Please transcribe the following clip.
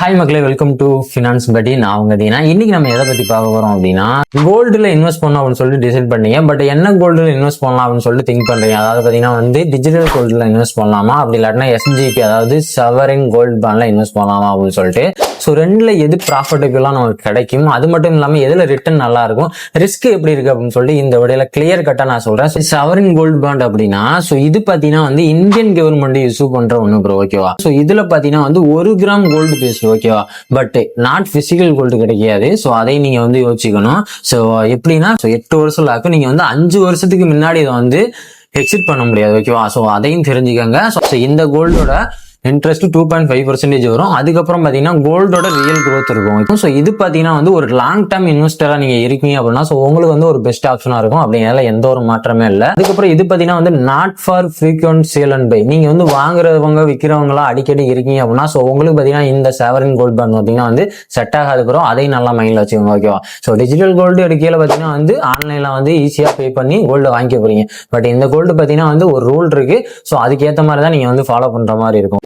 Hi மக்களே, welcome to finance படி. நான் உங்க தீனா. இன்னைக்கு நம்ம எதை பத்தி பார்க்க போறோம் அப்படின்னா, கோல்டுல இன்வெஸ்ட் பண்ணணும் அப்படின்னு சொல்லிட்டு டிசைட் பண்ணீங்க. பட் என்ன கோல்டுல இன்வெஸ்ட் பண்ணலாம் அப்படின்னு சொல்லிட்டு திங்க் பண்றீங்க. அதாவது பாத்தீங்கன்னா டிஜிட்டல் கோல்டுல இன்வெஸ்ட் பண்ணலாமா, அப்படி இல்லாட்டினா எஸ்ஜிபி அதாவது சவரின் கோல்டு பாண்ட்ல இன்வெஸ்ட் பண்ணலாமா அப்படின்னு சொல்லிட்டு. ஸோ ரெண்டுல எது ப்ராஃபிட்டபிளாக நமக்கு கிடைக்கும், அது மட்டும் இல்லாமல் எதுல ரிட்டர்ன் நல்லா இருக்கும், ரிஸ்க் எப்படி இருக்கு அப்படின்னு சொல்லி இந்த விடையில கிளியர் கட்டா நான் சொல்றேன். சவரின் கோல்டு பாண்ட் அப்படின்னா ஸோ இது பாத்தீங்கன்னா இந்தியன் கவர்மெண்ட் இஷ்யூ பண்ற ஒண்ணு ப்ரோ, ஓகேவா. ஸோ இதுல பாத்தீங்கன்னா 1 கிராம் கோல்டு பேஸ்ட், ஓகேவா. பட் நாட் பிசிக்கல் கோல்டு கிடைக்காது. ஸோ அதை நீங்க யோசிக்கணும். ஸோ எப்படின்னா 8 வருஷம் ஆகும். நீங்க 5 வருஷத்துக்கு முன்னாடி இதை எக்ஸிட் பண்ண முடியாது, ஓகேவா. ஸோ அதையும் தெரிஞ்சுக்கங்க. ஸோ இந்த கோல்டோட இன்ட்ரெஸ்ட் 2.5% வரும். அதுக்கப்புறம் பாத்தீங்கன்னா கோல்டோட ரியல் growth இருக்கும். ஸோ இது பாத்தீங்கன்னா ஒரு லாங் டேர்ம் இன்வெஸ்டரா நீங்க இருக்கீங்க அப்படின்னா ஸோ உங்களுக்கு ஒரு பெஸ்ட் ஆப்ஷனா இருக்கும். அப்படிங்கிறதுல எந்த ஒரு மாற்றமே இல்லை. அதுக்கப்புறம் இது பாத்தீங்கன்னா not for frequent sale and buy. நீங்க வாங்குறவங்க விற்கிறவங்களா அடிக்கடி இருக்கீங்க அப்படின்னா ஸோ உங்களுக்கு பாத்தீங்கன்னா இந்த சாவரின் கோல்டு பாண்ட் பாத்தீங்கன்னா செட் ஆகாது ப்ரோ. அதையும் நல்லா மைண்ட்ல வச்சுக்கோங்க, ஓகேவா. ஸோ டிஜிட்டல் கோல்டு எடுக்கையில பாத்தீங்கன்னா ஆன்லைன்ல ஈஸியா பே பண்ணி கோல்டு வாங்கிக்க போறீங்க. பட் இந்த கோல்டு பாத்தீங்கன்னா ஒரு ரூல் இருக்கு. ஸோ அதுக்கேற்ற மாதிரி தான் நீங்க ஃபாலோ பண்ற மாதிரி இருக்கும்.